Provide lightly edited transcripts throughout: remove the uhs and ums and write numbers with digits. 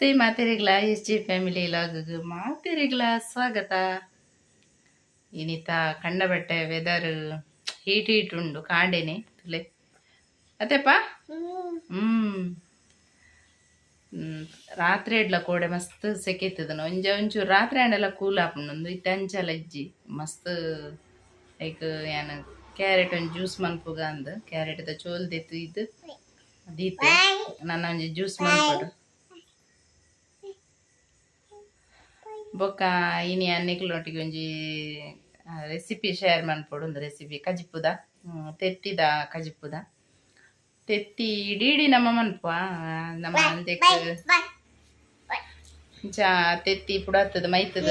ನಮಸ್ತೆ ಮಾತೆರೆಗ್ಲ S G family log ಮಾತೆರೆಗ್ಲ ಸ್ವಾಗತ. ಇನಿತ ಕಂಡ ಬಟ್ಟೆ ವೆದರ್ ಹೀಟ್ ಉಂಡು ಕಾಂಡೆನೆ ತುಲೆ ಅತೆಪ್ಪ. ರಾತ್ರಿ ಎಡ್ಲ ಕೋಡೆ ಮಸ್ತ್ ಸೆಕೆತ್ತದನು ಒಂಚೂರು ರಾತ್ರಿ ಅಂಡೆಲ್ಲ ಕೂಲ್ ಆಪುಂಡು ಇತ್ತೆ ಅಂಚಲ ಇಜ್ಜಿ ಮಸ್ತ್ ಲೈಕ್ ಏನು ಕ್ಯಾರೆಟ್ ಒಂದು ಜ್ಯೂಸ್ ಮನ್ಪುಗ ಅಂದ್ ಕ್ಯಾರೆಟ್ ಚೋಲ್ ದೆತ್ತು ಇದು ದೀತೆ ನನ್ನ ಒಂಜಿ ಜ್ಯೂಸ್ ಮನ್ಪಡು ಬೊಕ್ಕ ಇನಿ ಅನ್ನಿಕ್ಲೊಟ್ಟಿಗೆ ಒಂಜಿ ರೆಸಿಪಿ ಶೇರ್ ಮನ್ಪೊಡು. ಒಂದು ರೆಸಿಪಿ ಕಜಿಪುದ ತೆತ್ತಿದ ಕಜಿಪುದ ತೆತ್ತಿ ಇಡೀ ನಮ್ಮ ಮನ್ಪುವ ನಮ್ಮ ಅಂತೆಕ್ ತೆತ್ತಿ ಪುಡತ್ತದ ಮೈತದ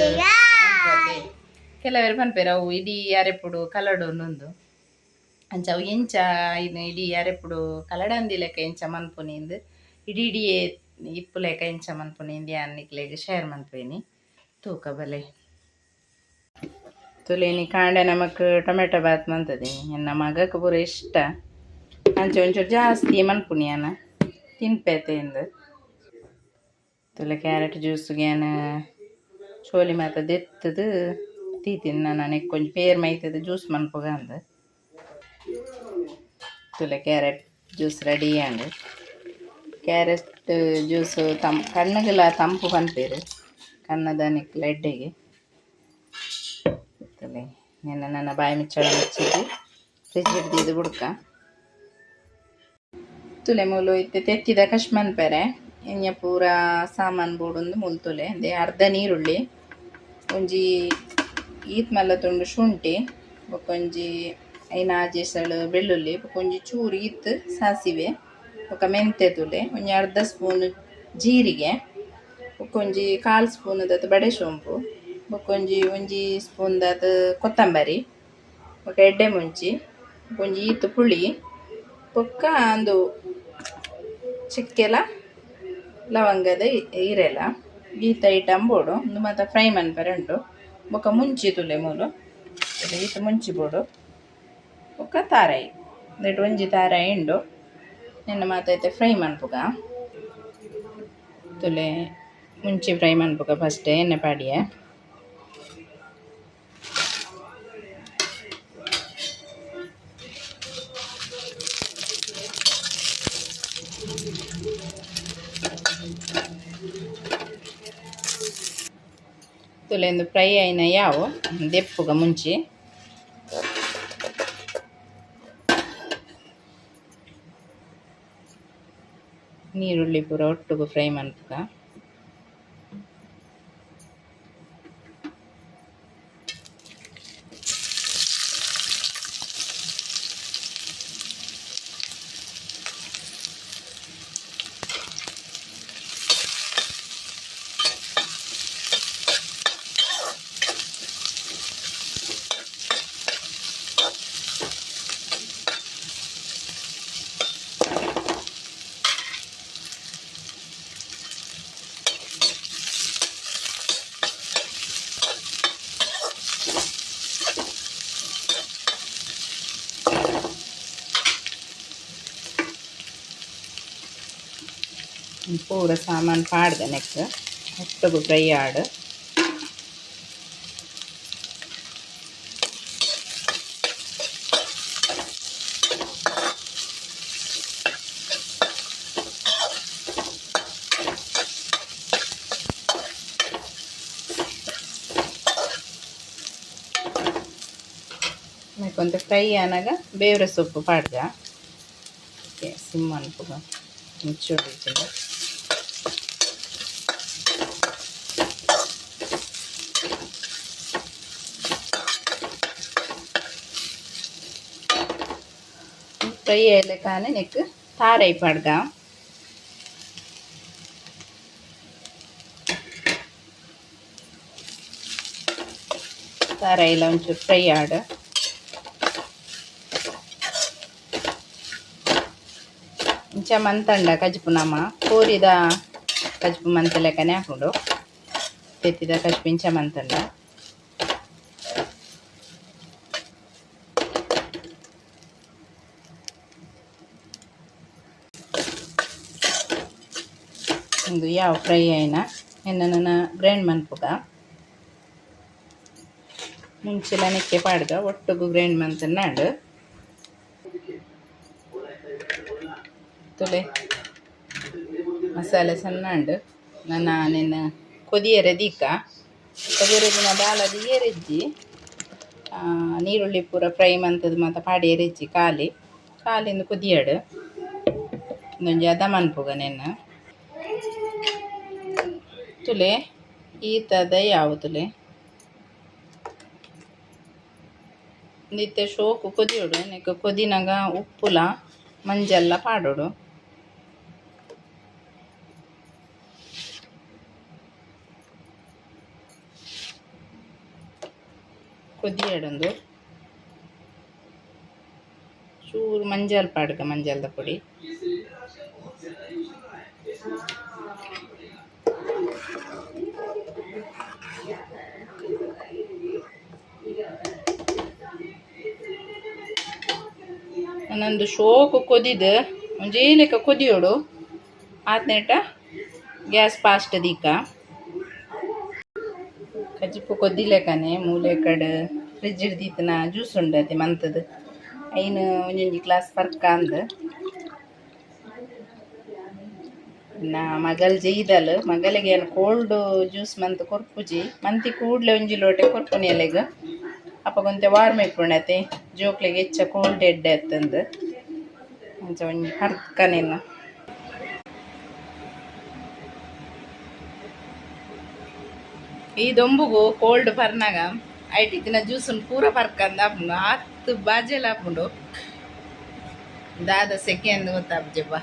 ಕೆಲವರು ಪನ್ಪೇರು ಅವು ಇಡೀ ಯಾರೆಪುಡು ಕಲಡು ಒಂದೊಂದು ಅಂಚ ಅವು ಎಂಚ ಇನ್ನು ಇಡೀ ಯಾರೆಪುಡು ಕಲಡಂದಿ ಲೆಕ್ಕ ಎಂಚ ಮನ್ಪುನಿಂದು ಇಡೀ ಇಪ್ಪು ಲೆಕ್ಕ ಎಂಚ ಮನ್ಪುನಿಂದು ಅನ್ನಿಕ್ಲೆಗ್ ಶೇರ್ ಮನ್ಪೇನಿ ತೂಕ ಬಲೆ ತುಲೇನಿ ಕಾಂಡೆ ನಮಕ್ ಟೊಮೆಟೊ ಬಾತ್ ಮಂತದೆ ಎನ್ನ ಮಗಕ್ಕೆ ಪೂರ ಇಷ್ಟ ಅಂಚ ಒಂಚೂರು ಜಾಸ್ತಿ ಮನ್ಪುನಿಯನ ತಿನ್ಪೇತೆಂದು ತುಲೆ ಕ್ಯಾರೆಟ್ ಜ್ಯೂಸ್ಗೇನ ಚೋಲಿ ಮಾತ ದೆತ್ತದು ತೀತಿನ ನಾನು ಕೊಂಚ ಪೇರ್ ಮೈತದ ಜ್ಯೂಸ್ ಮನ್ಪುಗ ಅಂದ ತುಲೆ ಕ್ಯಾರೆಟ್ ಜ್ಯೂಸ್ ರೆಡಿ ಅಂಡ್ ಕ್ಯಾರೆಟ್ ಜ್ಯೂಸ್ ಕಣ್ಣಗೆಲ್ಲ ತಂಪು ಪನ್ಪೇರು ಕಣ್ಣದನಿಕ್ಲ ಎಡ್ಡೆಗೆ ತುಲೆ ನನ್ನ ಬಾಯಿ ಮುಚ್ಚಳ ಮುಚ್ಚಿದ್ದು ಫ್ರಿಜ್ ಹಿಡ್ದಿದ್ದು ಬುಡ್ಕ ತುಲೆ ಮೂಲು ಇತ್ತೆ ತೆತ್ತಿದ ಕಶ್ ಮನ್ಪೆರೆ ಎಣ್ಣೆ ಪೂರ ಸಾಮಾನು ಬೋಡೊಂದು ಮೂಲು ತುಲೆ ಅಂದೆ ಅರ್ಧ ನೀರುಳ್ಳಿ ಒಂಜಿ ಈತ್ ಮಲ್ಲ ತುಂಡು ಶುಂಠಿ ಬೊಕೊಂಜಿ ಐನಾಜೆಸಳು ಬೆಳ್ಳುಳ್ಳಿ ಬೊಕೊಂಜಿ ಚೂರು ಈತ್ ಸಾಸಿವೆ ಬೊಕ ಮೆಂತೆ ತುಲೆ ಒಂಜಿ ಅರ್ಧ ಸ್ಪೂನ್ ಜೀರಿಗೆ ಬೊಕೊಂಜಿ 1/4 ಸ್ಪೂನ್ ದತ್ ಬಡೆ ಸೋಂಪು ಒಂಜಿ ಸ್ಪೂನ್ ದತ್ ಕೊತ್ತಂಬರಿ ಬೊಕ ಎಡ್ಡೆ ಮುಂಚಿ ಒಂಜಿ ಈತ್ ಪುಳಿ ಬೊಕ್ಕ ಅಂದು ಚಿಕ್ಕೆಲ ಲವಂಗದ ಈರೆಲ ಈತ ಐಟಮ್ ಬೋಡು ಒಂದು ಮಾತ ಫ್ರೈ ಮನ್ಪರೆ ಉಂಟು ಬೊಕ ಮುಂಚಿ ತುಲೆ ಮೂಲು ಈತ ಮುಂಚಿ ಬೋಡು ಬೊಕ ತಾರಾಯಿ ದಟ್ ಒಂಜಿ ತಾರಾಯಿ ಉಂಡು ನಿನ್ನ ಮಾತೈತೆ ಫ್ರೈ ಮನ್ಪುಗ ತುಲೆ ಮುಂಚಿ ಫ್ರೈ ಮನ್ಪುಗ ಫಸ್ಟ್ ಎಣ್ಣೆ ಪಾಡಿಯೆ ತುಲೆಂದು ಫ್ರೈ ಆಯ್ನ ಯಾವು ದೆಪ್ಪುಗ ಮುಂಚಿ ನೀರುಳ್ಳಿ ಪೂರ ಒಟ್ಟುಗು ಫ್ರೈ ಮನ್ಪುಗ ಪೂರ ಸಾಮಾನು ಪಾಡ್ದೆ ನೆಕ್ ಒಟ್ಟಗು ಫ್ರೈ ಆಡು ಕೊಂತ ಫ್ರೈ ಆನಾಗ ಬೇವ್ರೆ ಸೊಪ್ಪು ಪಾಡ್ದ ಸಿಮ್ ಅನ್ಪುಗ ಮುಚ್ಚೋಡಿದ್ದೀನಿ ಫ್ರೈ ಆಯ್ಲೆ ಕಾನೆ ನೆಕ್ ತಾರೈ ಪಾಡ್ಗ ತಾರೈಲ ಒಂಚೂರು ಫ್ರೈ ಆಡು ಇಂಚ ಮಂತಂಡ ಕಜ್ಪು ನಮ್ಮ ಕೋರಿದ ಕಜ್ಪು ಮಂತ ಲೆಕ್ಕನೆ ಹಾಕೊಂಡು ತೆತ್ತಿದ ಕಜ್ಪು ಇಂಚ ಮಂತಂಡ ಒಂದು ಯಾವ ಫ್ರೈ అయినా ಎನ್ನ ಗ್ರೈಂಡ್ ಮನ್ಪುಗ ಮುಂಚೆಲ ನೆಕ್ಕೆ ಪಾಡ್ಗ ಒಟ್ಟುಗು ಗ್ರೈಂಡ್ ಮಂತನ್ನಾಡು ತುಲೆ ಮಸಾಲೆ ಸಣ್ಣಂಡು ನಿನ್ನ ಕೊದಿಯರೆ ದೀಕ ಕೊದಿಯರೆದಿನ ಬಾಲದಿ ಏರೆಜ್ಜಿ ನೀರುಳ್ಳಿ ಪೂರ ಫ್ರೈ ಮಂತದ್ದು ಮತ್ತು ಪಾಡಿ ಎರೆಜ್ಜಿ ಕಾಲಿಂದು ಕುದಿಯಡು ಒಂದೊಂಜಿ ಅದ ಮನ್ಪುಗ ನೆನ್ನ ತುಲೆ ಈತದ ಯಾವ ತುಲೆ ನಿತ್ಯ ಶೋಕು ಕೊದಿಯೋಡು ನೆಕ್ಕ ಕೊದಿನಾಗ ಉಪ್ಪುಲ ಮಂಜಲ್ಲ ಪಾಡೋಡು ಕೊದಿಯಡೊಂದು ಚೂರು ಮಂಜಲ್ ಪಾಡ್ಗ ಮಂಜಲ್ದ ಪುಡಿ ನಂದು ಶೋಕು ಕೊದಿದು ಒಂಜೇ ಲೆಕ್ಕ ಕೊದಿಯೋಡು ಆತ್ನೇಟ ಗ್ಯಾಸ್ ಫಾಸ್ಟ್ ದೀಕ ಕಜಿಪು ಕೊದ್ದಿಲೆಕನೆ ಮೂಲೆ ಕಡೆ ಫ್ರಿಜ್ ಹಿಡ್ದಿತ್ತನ ಜ್ಯೂಸ್ ಉಂಡತೆ ಮಂತದ್ದು ಐನು ಒಂಜೊಂಜಿ ಗ್ಲಾಸ್ ಪರ್ಕ ಅಂದ್ ನಾ ಮಗಲ್ ಜೈದಲ್ ಮಗಲಿಗೆ ಏನು ಕೋಲ್ಡ್ ಜ್ಯೂಸ್ ಮಂತ್ ಕೊರ್ಪುಜಿ ಮಂತಿ ಕೂಡ್ಲೆ ಒಂಜಿ ಲೋಟೆ ಕೊರ್ಪುನಿ ಎಲೆಗ ಅಪ್ಪಗೊಂತೆ ವಾರ್ಮ್ ಇಪ್ಪುಣತೆ ಜೋಕ್ಲೆಗೆ ಹೆಚ್ಚ ಕೋಲ್ಡ್ ಎಡ್ಡೆ ಅತ್ತಂದು ಅಂಚ ಒಂಜಿ ಪರ್ಕನೆಲ್ಲ ಈ ದೊಂಬುಗು ಕೋಲ್ಡ್ ಪರ್ನಾಗ ಐಟಿತ್ತಿನ ಜ್ಯೂಸನ್ನು ಪೂರ ಪರ್ಕಂದ ಆಪುಂಡು 10 ಬಾಜೆಲ್ಲ ಆಪುಂಡು ದಾದ ಸೆಕೆಂಡ್ ಗೊತ್ತಾಪ್ಜಪ್ಪ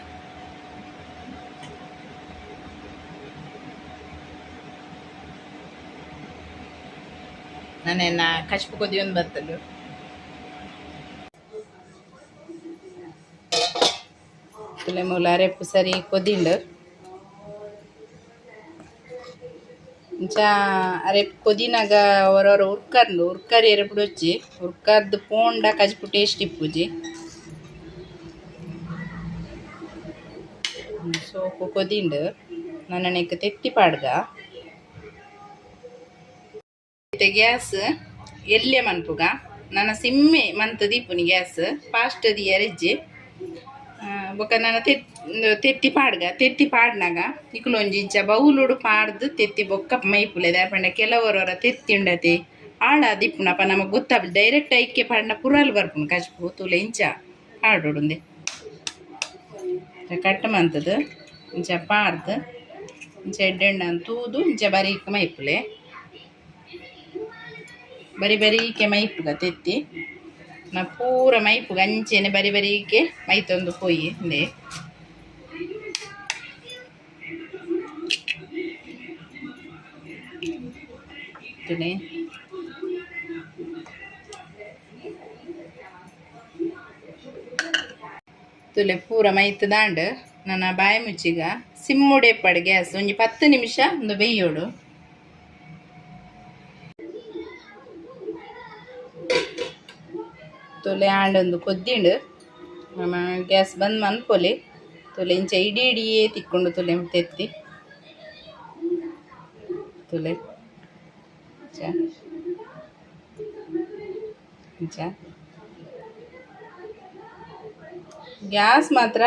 ನಾನೇನ ಕಚ್ಪು ಕೊದಿಯೊಂದು ಬತ್ತಲು ತುಲೆ ಮೂಲ ಅರೆಪ್ಪು ಸರಿ ಕೊದಿಂಡು ಇಂಚ ಅರೆಪ್ಪು ಕೊದಿನಾಗ ಹೊರವರ ಉರ್ಕರಿ ಎರೆಪುಡು వచ్చి ಉರ್ಕರ್ದು ಪೋಂಡ ಕಚ್ಪು ಟೇಸ್ಟ್ ಇಪ್ಪುಜಿ ಸೋಪು ಕೊದಿಂಡು ನನ್ನನೆಕ್ ತೆತ್ತಿ ಪಾಡ್ಗ ಗ್ಯಾಸ್ ಎಲ್ಲೆ ಮನ್ಪುಗ ನನ್ನ ಸಿಮ್ಮೆ ಮಂತ್ ದೀಪುನಿ ಗ್ಯಾಸ್ ಫಾಸ್ಟ್ ದಿ ಎರೆಜ್ಜಿ ಬೊಕ ನನ್ನ ತೆತ್ತಿ ತೆತ್ತಿ ಪಾಡ್ನಾಗ ಇಕ್ಲೊಂಜಿ ಇಂಚ ಬೌಲುಡು ಪಾಡ್ದು ತೆತ್ತಿ ಬೊಕ್ಕ ಮೈಪುಲೆ ದಾಪಂಡ ಕೆಲವರವರ ತೆತ್ತಿ ಉಂಡತೆ ಆಡ ದಿಪ್ಪುನಪ್ಪ ನಮಗೆ ಗೊತ್ತಾಗ ಡೈರೆಕ್ಟ್ ಐಕ್ಕೆ ಪಾಡ್ನ ಪುರಾಲ್ ಬರ್ಪುನು ಕಚ್ಪು ತುಲೆ ಇಂಚ ಪಾಡೋಡುಂದೆ ಕಟ್ ಮಂತದ್ದು ಇಂಚ ಪಾಡ್ದು ಇಂಚ ಎಡ್ಡೆಣ್ಣ ತೂದು ಇಂಚ ಬರೀಕ್ ಮೈಪುಲೆ ಬರೀಕೆ ಮೈಪುಗ ತೆತ್ತಿ ನಾ ಪೂರ ಮೈಪುಗ ಅಂಚೆನೆ ಬರೀಕೆ ಮೈತೊಂದು ಪೊಯ್ಯಿ ಹಿಂದೆ ತುಲೆ ಪೂರ ಮೈತ್ ದಾಂಡ್ ನನ್ನ ಬಾಯಿ ಮುಚ್ಚಿಗ ಸಿಮ್ಮುಡೆ ಪಡ್ ಗ್ಯಾಸ್ ಒಂಜಿ 10 ನಿಮಿಷ ಒಂದು ಬೇಯೋಡು ತುಲೆ ಆಂಡೊಂದು ಕೊದ್ದಿಂಡು ಗ್ಯಾಸ್ ಬಂದ್ ಮನ್ಪೊಲಿ ತುಲೆ ಇಂಚ ಇಡಿಯೇ ತಿಕ್ಕೊಂಡು ತುಲೆ ತೆತ್ತಿ ತುಲೆ ಇಂಚ ಗ್ಯಾಸ್ ಮಾತ್ರ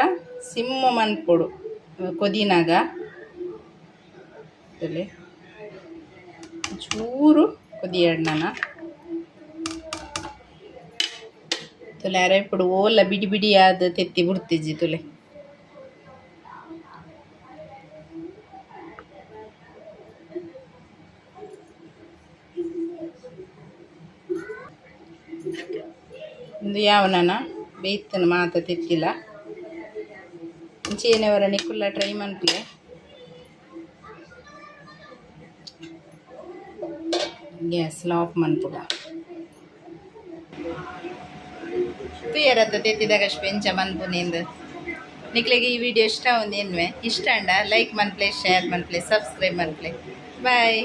ಸಿಮ್ಮು ಮನ್ಪೊಡು ಕೊದಿನಾಗ ತುಲೆ ಚೂರು ಕೊದಿಯಣ್ಣನ ತುಲೆ ಅರೆಪುಡು ಓಲ ಬಿಡಿ ಬಿಡಿಯಾದ ತೆತ್ತಿ ಬಿಡ್ತಿಜ್ಜಿ ತುಲೆ ಒಂದು ಯಾವನನ ಬೇಯ್ತನ ಮಾತ ತೆತ್ತಿಲ್ಲ ಇಂಚೇನವರ ನಿಕ್ಕುಲ್ಲ ಟ್ರೈ ಮನ್ಪುಲೆ ಗ್ಯಾಸ್ ಆಫ್ ಮನ್ಪುಗ ತುಯರತ್ತ ತೆತ್ತಿದಾಗ ಪೆಂಚ ಮನ್ಪುನಿಂದು ನಿಕ್ಲೆಗೆ ಈ ವಿಡಿಯೋ ಇಷ್ಟ ಒಂದೇನ್ವೆ ಇಷ್ಟ ಅಂಡ ಲೈಕ್ ಮನ್ಪ್ಲೆ ಶೇರ್ ಮನ್ಪ್ಲೆ ಸಬ್ಸ್ಕ್ರೈಬ್ ಮನ್ಪ್ಲೆ ಬಾಯ್.